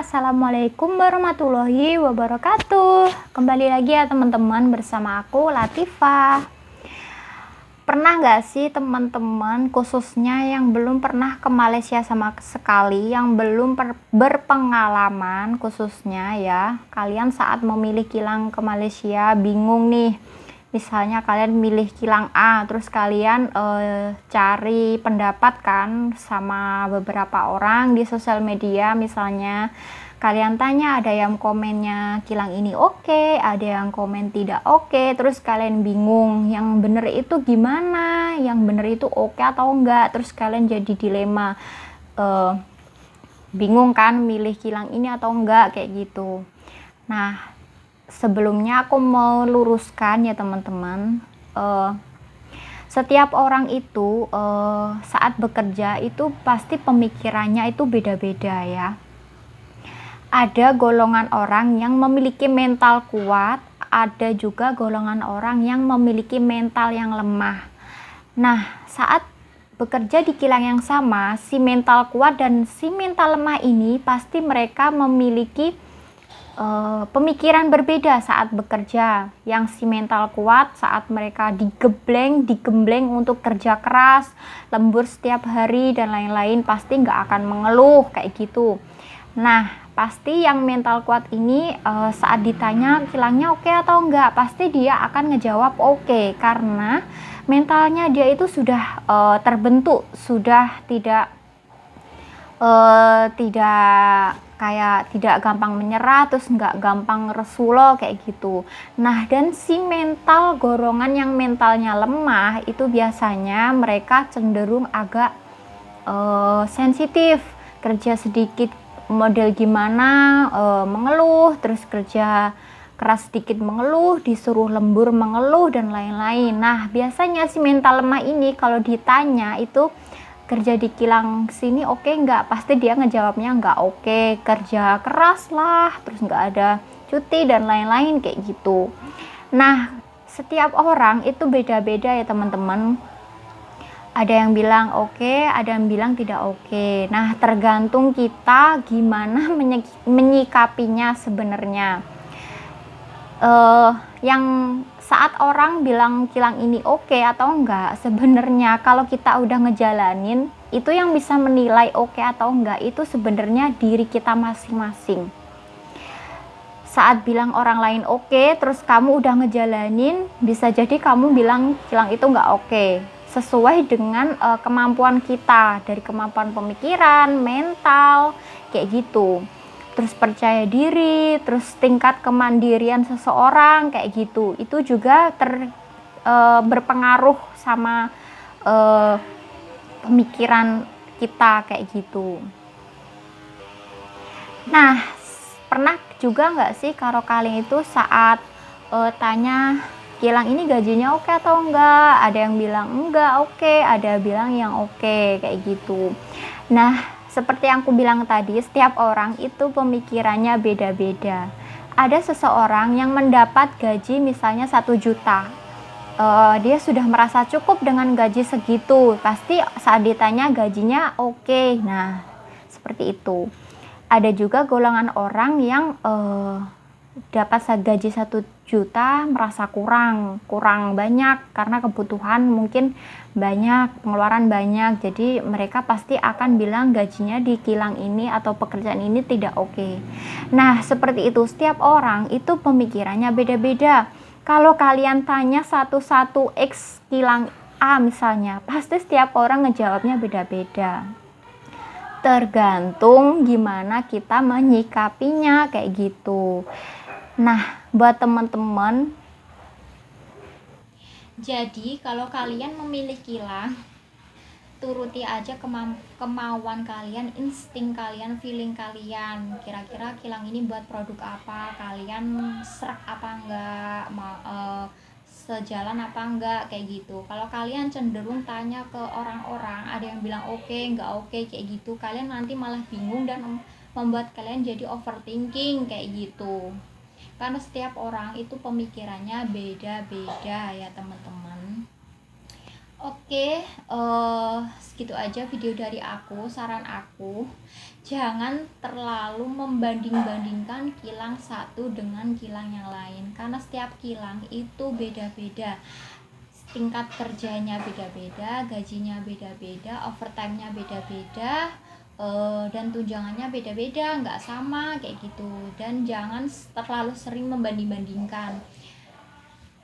Assalamualaikum warahmatullahi wabarakatuh. Kembali lagi ya teman-teman, bersama aku Latifah. Pernah nggak sih teman-teman, khususnya yang belum pernah ke Malaysia sama sekali, yang belum berpengalaman khususnya ya, kalian saat memilih kilang ke Malaysia bingung nih. Misalnya kalian milih kilang A, terus kalian cari pendapat kan sama beberapa orang di sosial media. Misalnya kalian tanya, ada yang komennya kilang ini oke, ada yang komen tidak oke, terus kalian bingung yang bener itu gimana, yang bener itu oke atau enggak, terus kalian jadi dilema, bingung kan milih kilang ini atau enggak, kayak gitu. Nah, sebelumnya aku mau luruskan ya teman-teman, setiap orang itu saat bekerja itu pasti pemikirannya itu beda-beda ya. Ada golongan orang yang memiliki mental kuat, ada juga golongan orang yang memiliki mental yang lemah. Nah, saat bekerja di kilang yang sama, si mental kuat dan si mental lemah ini pasti mereka memiliki pemikiran berbeda saat bekerja. Yang si mental kuat saat mereka digembleng untuk kerja keras, lembur setiap hari dan lain-lain, pasti nggak akan mengeluh kayak gitu. Nah, pasti yang mental kuat ini saat ditanya kilangnya oke atau enggak, pasti dia akan ngejawab oke, karena mentalnya dia itu sudah terbentuk, sudah tidak tidak gampang menyerah, terus nggak gampang resulo kayak gitu. Nah, dan si mental golongan yang mentalnya lemah itu biasanya mereka cenderung agak sensitif, kerja sedikit model gimana mengeluh, terus kerja keras sedikit mengeluh, disuruh lembur mengeluh dan lain-lain. Nah, biasanya si mental lemah ini kalau ditanya itu kerja di kilang sini oke nggak, pasti dia ngejawabnya nggak oke, kerja keras lah, terus nggak ada cuti dan lain-lain kayak gitu. Nah, setiap orang itu beda-beda ya teman-teman, ada yang bilang oke, ada yang bilang tidak oke. Nah, tergantung kita gimana menyikapinya sebenarnya. Yang saat orang bilang kilang ini oke atau enggak, sebenarnya kalau kita udah ngejalanin, itu yang bisa menilai oke atau enggak itu sebenarnya diri kita masing-masing. Saat bilang orang lain oke, terus kamu udah ngejalanin, bisa jadi kamu bilang kilang itu enggak oke, sesuai dengan kemampuan kita, dari kemampuan pemikiran, mental, kayak gitu. Terus percaya diri, terus tingkat kemandirian seseorang kayak gitu, itu juga berpengaruh sama pemikiran kita kayak gitu. Nah, pernah juga nggak sih kalau kalian itu saat tanya kilang ini gajinya oke atau enggak, ada yang bilang enggak oke, ada yang bilang yang oke kayak gitu. Nah, seperti yang aku bilang tadi, setiap orang itu pemikirannya beda-beda. Ada seseorang yang mendapat gaji misalnya 1 juta. Dia sudah merasa cukup dengan gaji segitu. Pasti saat ditanya gajinya oke. Nah, seperti itu. Ada juga golongan orang yang dapat gaji 1 juta merasa kurang banyak karena kebutuhan mungkin banyak, pengeluaran banyak, jadi mereka pasti akan bilang gajinya di kilang ini atau pekerjaan ini tidak oke. Nah, seperti itu, setiap orang itu pemikirannya beda-beda. Kalau kalian tanya satu-satu X kilang A misalnya, pasti setiap orang ngejawabnya beda-beda, tergantung gimana kita menyikapinya kayak gitu. Nah, buat teman-teman, jadi kalau kalian memilih kilang, turuti aja kemauan kalian, insting kalian, feeling kalian. Kira-kira kilang ini buat produk apa, kalian serak apa enggak, sejalan apa enggak, kayak gitu. Kalau kalian cenderung tanya ke orang-orang, ada yang bilang oke, enggak oke, kayak gitu, kalian nanti malah bingung dan membuat kalian jadi overthinking kayak gitu. Karena setiap orang itu pemikirannya beda-beda ya teman-teman. Oke, segitu aja video dari aku. Saran aku, jangan terlalu membanding-bandingkan kilang satu dengan kilang yang lain, karena setiap kilang itu beda-beda. Tingkat kerjanya beda-beda, gajinya beda-beda, overtime-nya beda-beda, dan tunjangannya beda-beda, nggak sama kayak gitu. Dan jangan terlalu sering membanding-bandingkan.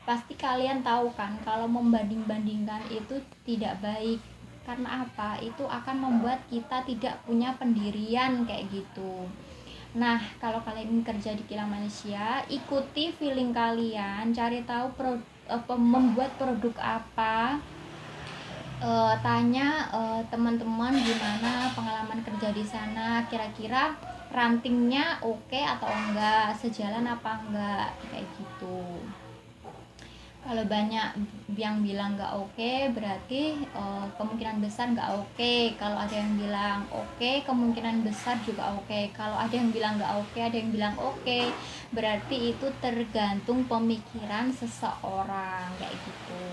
Pasti kalian tahu kan kalau membanding-bandingkan itu tidak baik. Karena apa? Itu akan membuat kita tidak punya pendirian kayak gitu. Nah, kalau kalian ingin kerja di kilang Malaysia, ikuti feeling kalian, cari tahu membuat produk apa. Tanya teman-teman gimana pengalaman kerja di sana, kira-kira rantingnya oke atau enggak, sejalan apa enggak, kayak gitu. Kalau banyak yang bilang nggak oke, berarti kemungkinan besar nggak oke. Kalau ada yang bilang oke, kemungkinan besar juga oke. Kalau ada yang bilang nggak oke, ada yang bilang oke, berarti itu tergantung pemikiran seseorang kayak gitu.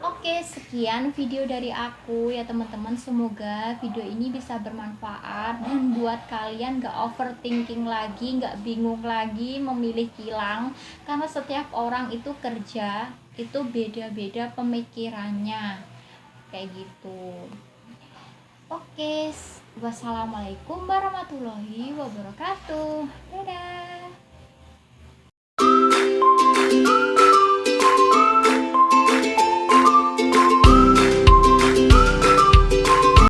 Oke, sekian video dari aku ya teman-teman. Semoga video ini bisa bermanfaat dan buat kalian gak overthinking lagi, gak bingung lagi memilih kilang. Karena setiap orang itu kerja, itu beda-beda pemikirannya. Kayak gitu. Oke, wassalamualaikum warahmatullahi wabarakatuh. Dadah.